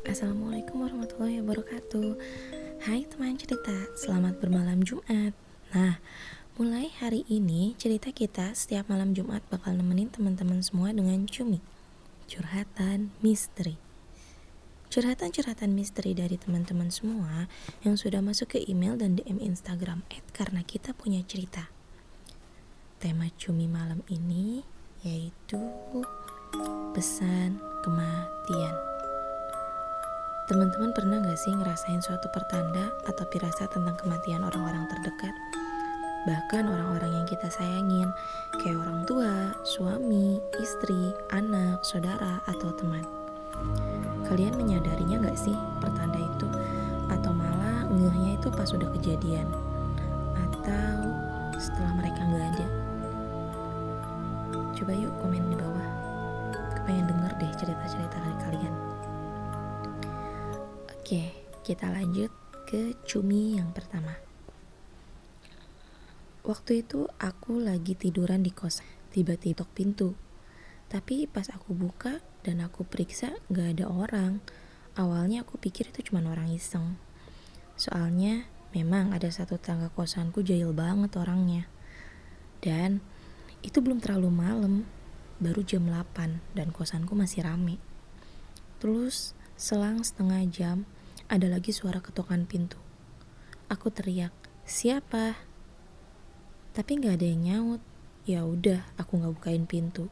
Assalamualaikum warahmatullahi wabarakatuh. Hai teman cerita, selamat bermalam Jumat. Nah, mulai hari ini cerita kita setiap malam Jumat bakal nemenin teman-teman semua dengan Cumi, curhatan misteri. Curhatan-curhatan misteri dari teman-teman semua yang sudah masuk ke email dan DM Instagram @karena kita punya cerita. Tema Cumi malam ini yaitu pesan kematian. Teman-teman pernah gak sih ngerasain suatu pertanda atau firasat tentang kematian orang-orang terdekat? Bahkan orang-orang yang kita sayangin, kayak orang tua, suami, istri, anak, saudara, atau teman. Kalian menyadarinya gak sih pertanda itu? Atau malah ngehnya itu pas udah kejadian? Atau setelah mereka gak ada? Coba yuk komen di bawah. Kepengen denger deh cerita-cerita dari kalian. Oke, kita lanjut ke Cumi yang pertama. Waktu itu aku lagi tiduran di kos, tiba-tiba ketok pintu. Tapi pas aku buka dan aku periksa gak ada orang. Awalnya aku pikir itu cuma orang iseng. Soalnya memang ada satu tetangga kosanku jahil banget orangnya. Dan itu belum terlalu malam, baru jam 8 dan kosanku masih rame. Terus selang setengah jam ada lagi suara ketokan pintu. Aku teriak, "Siapa?" Tapi gak ada yang nyaut. Ya udah, aku gak bukain pintu.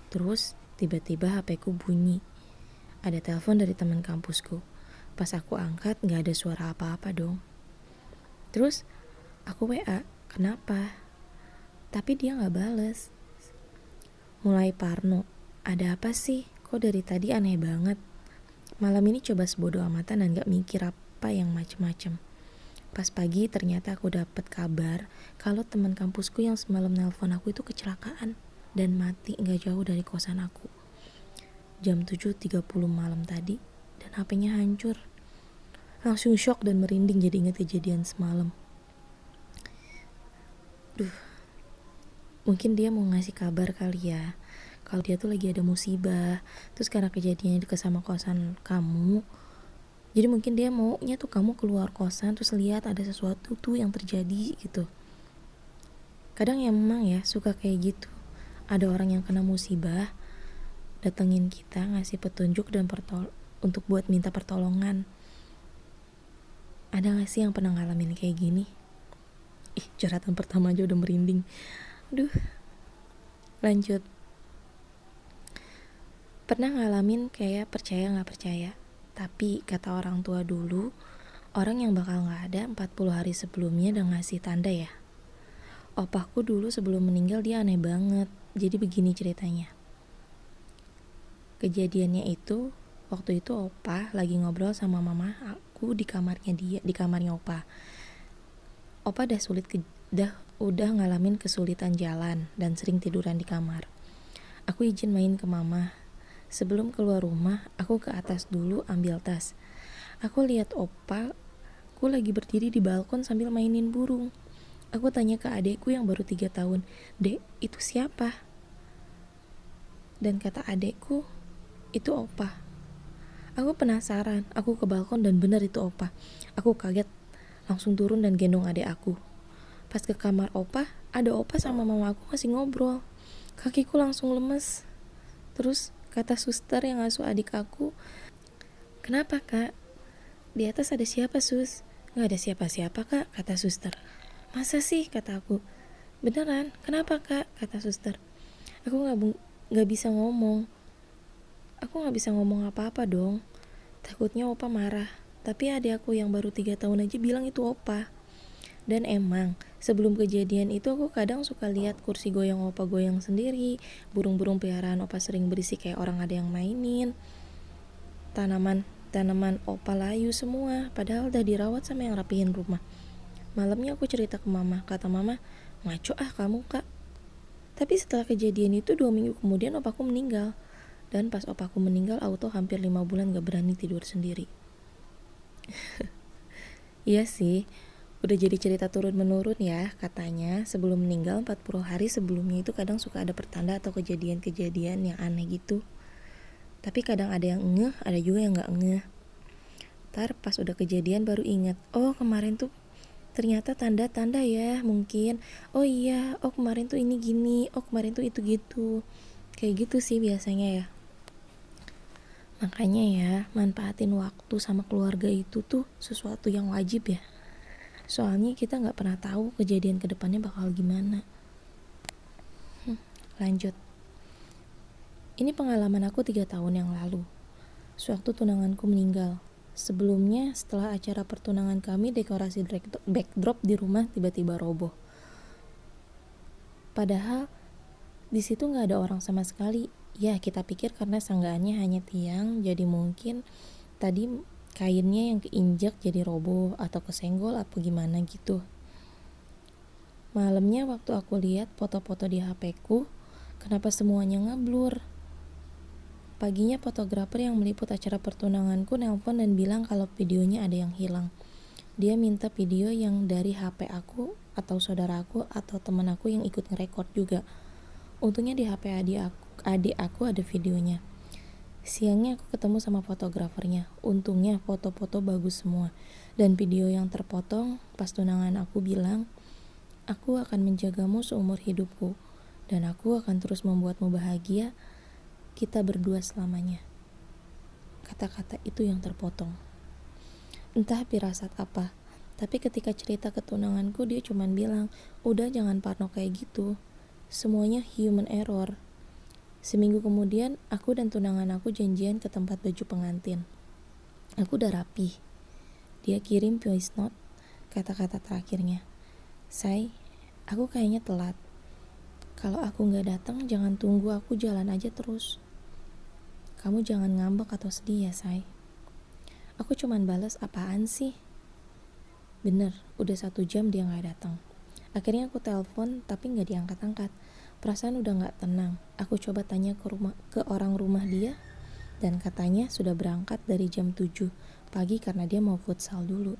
Terus tiba-tiba HP-ku bunyi. Ada telepon dari teman kampusku. Pas aku angkat gak ada suara apa-apa dong. Terus aku WA, "Kenapa?" Tapi dia gak bales. Mulai parno, ada apa sih? Kok dari tadi aneh banget? Malam ini coba sebodoh amatan dan gak mikir apa yang macem-macem. Pas pagi ternyata aku dapet kabar kalau teman kampusku yang semalam nelpon aku itu kecelakaan dan mati gak jauh dari kosan aku. Jam 7.30 malam tadi dan HP-nya hancur. Langsung shock dan merinding jadi inget kejadian semalam. Mungkin dia mau ngasih kabar kali ya, kalau dia tuh lagi ada musibah. Terus karena kejadiannya deket sama kosan kamu, jadi mungkin dia maunya tuh kamu keluar kosan terus lihat ada sesuatu tuh yang terjadi gitu. Kadang ya memang ya suka kayak gitu. Ada orang yang kena musibah datengin kita, ngasih petunjuk dan untuk buat minta pertolongan. Ada gak sih yang pernah ngalamin kayak gini? Curhatan pertama aja udah merinding. Lanjut. Pernah ngalamin kayak percaya gak percaya, tapi kata orang tua dulu, orang yang bakal gak ada 40 hari sebelumnya udah ngasih tanda ya. Opahku dulu sebelum meninggal dia aneh banget. Jadi begini ceritanya. Kejadiannya itu, waktu itu opah lagi ngobrol sama mama aku di kamarnya opah. Opah udah ngalamin kesulitan jalan dan sering tiduran di kamar. Aku izin main ke mama. Sebelum keluar rumah, aku ke atas dulu ambil tas. Aku lihat opah, aku lagi berdiri di balkon sambil mainin burung. Aku tanya ke adekku yang baru 3 tahun, "Dek, itu siapa?" Dan kata adekku, "Itu opah." Aku penasaran, aku ke balkon dan benar itu opah. Aku kaget, langsung turun dan gendong adek aku. Pas ke kamar opah, ada opah sama mama aku masih ngobrol. Kakiku langsung lemes. Terus kata suster yang ngasuh adik aku, "Kenapa kak? Di atas ada siapa sus?" "Gak ada siapa-siapa kak," kata suster. "Masa sih?" kata aku. "Beneran, kenapa kak?" kata suster. Aku gak bisa ngomong. Aku gak bisa ngomong apa-apa dong. Takutnya opa marah. Tapi adik aku yang baru 3 tahun aja bilang itu opa. Dan emang sebelum kejadian itu aku kadang suka lihat kursi goyang opa goyang sendiri. Burung-burung peliharaan opa sering berisik kayak orang ada yang mainin. Tanaman opa layu semua. Padahal udah dirawat sama yang rapihin rumah. Malamnya aku cerita ke mama. Kata mama, "Ngaco kamu kak." Tapi setelah kejadian itu 2 minggu kemudian opaku meninggal. Dan pas opaku meninggal auto hampir 5 bulan gak berani tidur sendiri. Iya sih, udah jadi cerita turun-menurun ya. Katanya sebelum meninggal 40 hari sebelumnya itu kadang suka ada pertanda atau kejadian-kejadian yang aneh gitu. Tapi kadang ada yang ngeh, ada juga yang gak ngeh. Ntar pas udah kejadian baru ingat, oh kemarin tuh ternyata tanda-tanda ya mungkin. Oh iya, oh kemarin tuh ini gini, oh kemarin tuh itu gitu. Kayak gitu sih biasanya ya. Makanya ya, manfaatin waktu sama keluarga itu tuh sesuatu yang wajib ya. Soalnya kita nggak pernah tahu kejadian kedepannya bakal gimana. Lanjut. Ini pengalaman aku 3 tahun yang lalu. Sewaktu tunanganku meninggal. Sebelumnya, setelah acara pertunangan kami, dekorasi backdrop di rumah tiba-tiba roboh. Padahal di situ nggak ada orang sama sekali. Ya, kita pikir karena sanggaannya hanya tiang, jadi mungkin tadi kainnya yang keinjak jadi roboh atau kesenggol apa gimana gitu. Malamnya waktu aku lihat foto-foto di HP-ku, kenapa semuanya ngeblur? Paginya fotografer yang meliput acara pertunanganku nelpon dan bilang kalau videonya ada yang hilang. Dia minta video yang dari HP aku atau saudaraku atau teman aku yang ikut ngerekord juga. Untungnya di HP adik aku ada videonya. Siangnya aku ketemu sama fotografernya. Untungnya foto-foto bagus semua. Dan video yang terpotong pas tunangan aku bilang, aku akan menjagamu seumur hidupku. Dan aku akan terus membuatmu bahagia. Kita berdua selamanya. Kata-kata itu yang terpotong. Entah firasat apa, tapi ketika cerita ketunanganku dia cuma bilang, udah jangan parno kayak gitu. Semuanya human error. Seminggu kemudian, aku dan tunangan aku janjian ke tempat baju pengantin. Aku udah rapi. Dia kirim voice note, kata-kata terakhirnya. Say, aku kayaknya telat. Kalau aku gak datang, jangan tunggu, aku jalan aja terus. Kamu jangan ngambek atau sedih ya, Say. Aku cuman balas, apaan sih? Bener, udah 1 jam dia gak datang. Akhirnya aku telepon, tapi gak diangkat-angkat. Perasaan udah gak tenang. Aku coba tanya ke orang rumah dia, dan katanya sudah berangkat dari jam 7 pagi karena dia mau futsal dulu.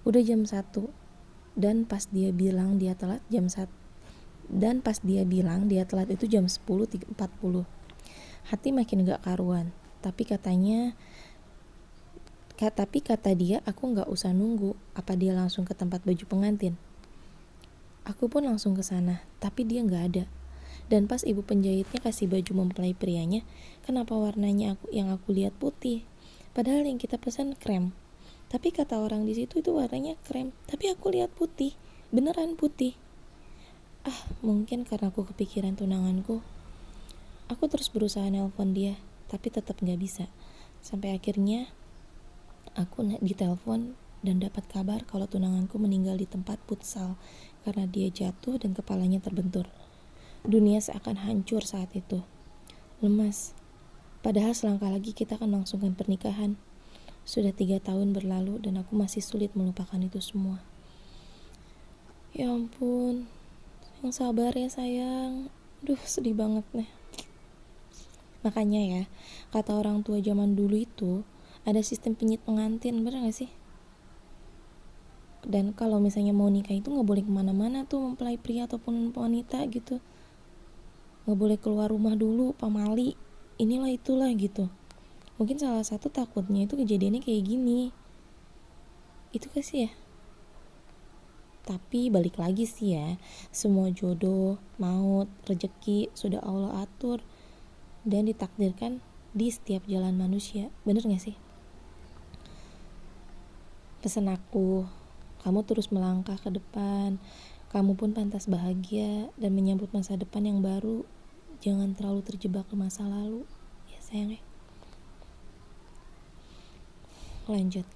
Udah jam 1, dan pas dia bilang dia telat itu jam 10.40. Hati makin gak karuan, tapi kata dia aku gak usah nunggu. Apa dia langsung ke tempat baju pengantin? Aku pun langsung ke sana, tapi dia gak ada. Dan pas ibu penjahitnya kasih baju mempelai prianya, kenapa warnanya yang aku lihat putih? Padahal yang kita pesan krem. Tapi kata orang di situ itu warnanya krem, tapi aku lihat putih, beneran putih. Mungkin karena aku kepikiran tunanganku. Aku terus berusaha nelpon dia, tapi tetap gak bisa. Sampai akhirnya aku ditelepon dan dapat kabar kalau tunanganku meninggal di tempat futsal karena dia jatuh dan kepalanya terbentur. Dunia seakan hancur saat itu. Lemas. Padahal selangkah lagi kita akan melangsungkan pernikahan. Sudah 3 tahun berlalu dan aku masih sulit melupakan itu semua. Ya ampun, yang sabar ya sayang. Duh, sedih banget nih. Makanya ya, kata orang tua zaman dulu itu ada sistem pinyit pengantin, bener gak sih? Dan kalau misalnya mau nikah itu gak boleh kemana-mana tuh mempelai pria ataupun wanita gitu. Gak boleh keluar rumah dulu, pamali, inilah itulah gitu. Mungkin salah satu takutnya itu kejadiannya kayak gini. Itu kasih ya. Tapi balik lagi sih ya, semua jodoh, maut, rezeki sudah Allah atur dan ditakdirkan di setiap jalan manusia. Bener gak sih? Pesan aku, kamu terus melangkah ke depan. Kamu pun pantas bahagia dan menyambut masa depan yang baru. Jangan terlalu terjebak ke masa lalu. Ya sayang ya. Lanjut.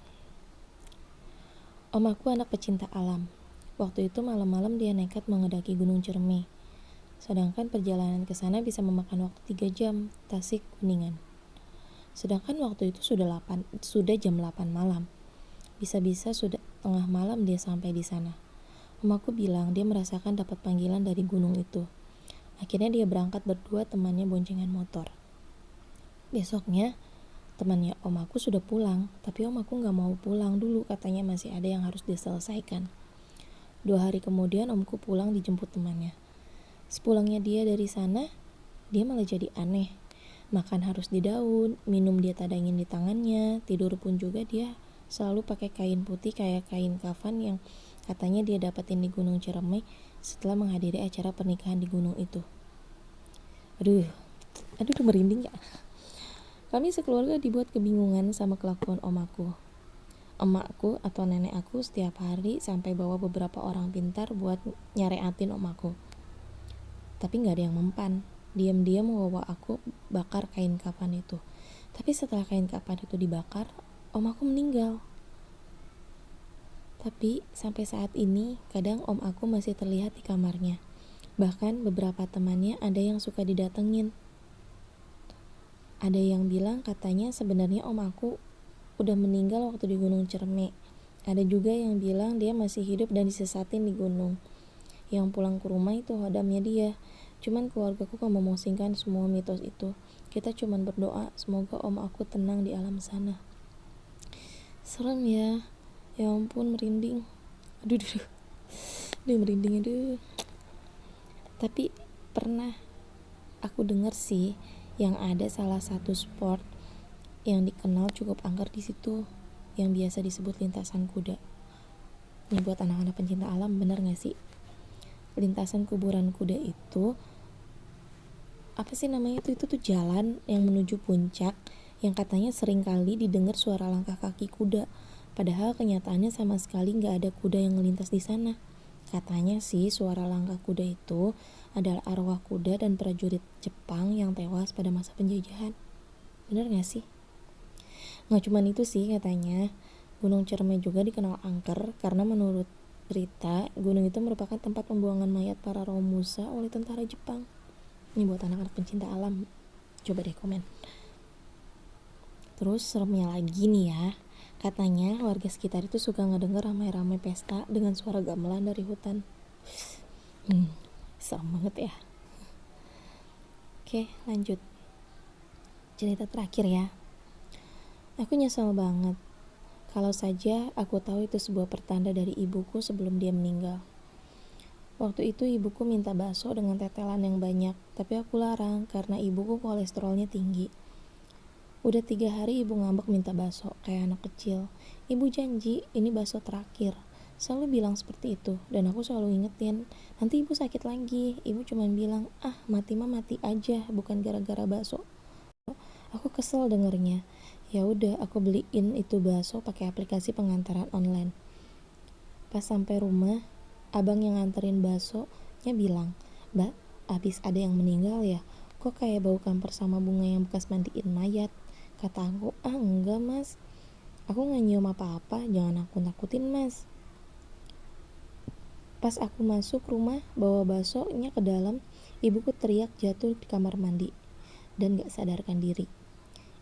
Om aku anak pecinta alam. Waktu itu malam-malam dia nekat mengedaki Gunung Ciremai. Sedangkan perjalanan ke sana bisa memakan waktu 3 jam, Tasik Kuningan. Sedangkan waktu itu sudah jam 8 malam. Bisa-bisa sudah tengah malam dia sampai di sana. Om aku bilang dia merasakan dapat panggilan dari gunung itu. Akhirnya dia berangkat berdua, temannya boncengan motor. Besoknya temannya om aku sudah pulang, tapi om aku gak mau pulang dulu, katanya masih ada yang harus diselesaikan. 2 hari kemudian omku pulang dijemput temannya. Sepulangnya dia dari sana, dia malah jadi aneh. Makan harus di daun, minum dia tadangin di tangannya, tidur pun juga dia selalu pakai kain putih kayak kain kafan yang katanya dia dapetin di Gunung Ciremai setelah menghadiri acara pernikahan di gunung itu. Aduh tuh merinding ya. Kami sekeluarga dibuat kebingungan sama kelakuan om aku. Emakku atau nenek aku setiap hari sampai bawa beberapa orang pintar buat nyareatin om aku. Tapi gak ada yang mempan. Diam-diam membawa aku bakar kain kafan itu. Tapi setelah kain kafan itu dibakar, om aku meninggal. Tapi sampai saat ini kadang om aku masih terlihat di kamarnya. Bahkan beberapa temannya ada yang suka didatengin. Ada yang bilang katanya sebenarnya om aku udah meninggal waktu di Gunung Ciremai. Ada juga yang bilang dia masih hidup dan disesatin di gunung. Yang pulang ke rumah itu hodamnya dia. Cuman keluargaku gak memusingkan semua mitos itu. Kita cuman berdoa semoga om aku tenang di alam sana. Serem ya. Ya ampun merinding. Aduh merinding aduh. Tapi pernah aku dengar sih yang ada salah satu sport yang dikenal cukup angker di situ yang biasa disebut lintasan kuda. Ini buat anak-anak pencinta alam, bener gak sih? Lintasan kuburan kuda itu apa sih namanya itu tuh jalan yang menuju puncak yang katanya sering kali didengar suara langkah kaki kuda, padahal kenyataannya sama sekali nggak ada kuda yang melintas di sana. Katanya sih suara langkah kuda itu adalah arwah kuda dan prajurit Jepang yang tewas pada masa penjajahan. Bener gak sih? Nggak cuman itu sih katanya, Gunung Ciremai juga dikenal angker karena menurut berita, gunung itu merupakan tempat pembuangan mayat para Romusa oleh tentara Jepang. Ini buat anak-anak pencinta alam, coba deh komen. Terus seremnya lagi nih ya, katanya warga sekitar itu suka ngedenger ramai-ramai pesta dengan suara gamelan dari hutan. Serem banget ya. Oke, lanjut. Cerita terakhir ya. Aku nyesel banget. Kalau saja aku tahu itu sebuah pertanda dari ibuku sebelum dia meninggal. Waktu itu ibuku minta bakso dengan tetelan yang banyak, tapi aku larang karena ibuku kolesterolnya tinggi. Udah 3 hari ibu ngambek minta bakso, kayak anak kecil. Ibu janji, ini bakso terakhir. Selalu bilang seperti itu, dan aku selalu ingetin, nanti ibu sakit lagi. Ibu cuma bilang, mati mah mati aja, bukan gara-gara bakso. Aku kesel dengernya. Ya udah, aku beliin itu bakso pakai aplikasi pengantaran online. Pas sampai rumah, abang yang nganterin baksonya bilang, "Mbak, abis ada yang meninggal ya? Kok kayak bau kamper sama bunga yang bekas mandiin mayat?" Kata aku, enggak mas, aku gak nyium apa-apa, jangan aku takutin mas. Pas aku masuk rumah bawa baksonya ke dalam, ibuku teriak jatuh di kamar mandi dan gak sadarkan diri.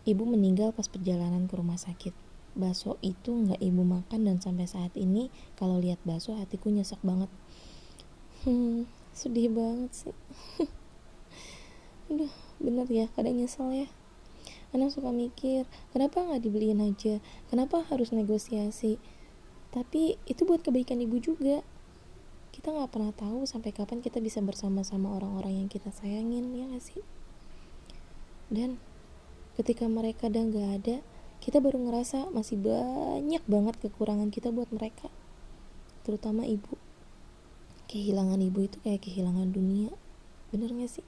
Ibu meninggal pas perjalanan ke rumah sakit. Bakso itu gak ibu makan dan sampai saat ini kalau lihat bakso hatiku nyesek banget. Sedih banget sih. Aduh, bener ya, kadang nyesel ya. Anak suka mikir, kenapa gak dibeliin aja? Kenapa harus negosiasi? Tapi itu buat kebaikan ibu juga. Kita gak pernah tahu sampai kapan kita bisa bersama-sama orang-orang yang kita sayangin, ya gak sih? Dan ketika mereka udah gak ada, kita baru ngerasa masih banyak banget kekurangan kita buat mereka, terutama ibu. Kehilangan ibu itu kayak kehilangan dunia, bener gak sih?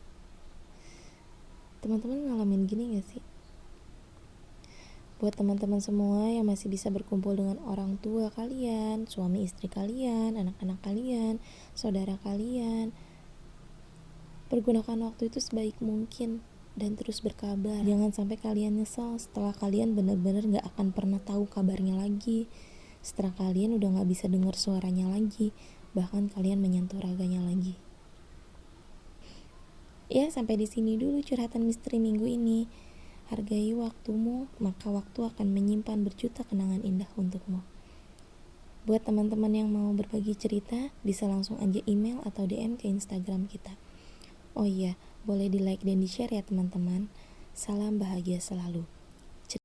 Teman-teman ngalamin gini gak sih? Buat teman-teman semua yang masih bisa berkumpul dengan orang tua kalian, suami istri kalian, anak-anak kalian, saudara kalian, pergunakan waktu itu sebaik mungkin dan terus berkabar. Jangan sampai kalian nyesal setelah kalian benar-benar gak akan pernah tahu kabarnya lagi, setelah kalian udah gak bisa dengar suaranya lagi, bahkan kalian menyentuh raganya lagi. Ya, sampai di sini dulu curhatan misteri minggu ini. Hargai waktumu, maka waktu akan menyimpan berjuta kenangan indah untukmu. Buat teman-teman yang mau berbagi cerita, bisa langsung aja email atau DM ke Instagram kita. Oh iya, boleh di like dan di share ya teman-teman. Salam bahagia selalu.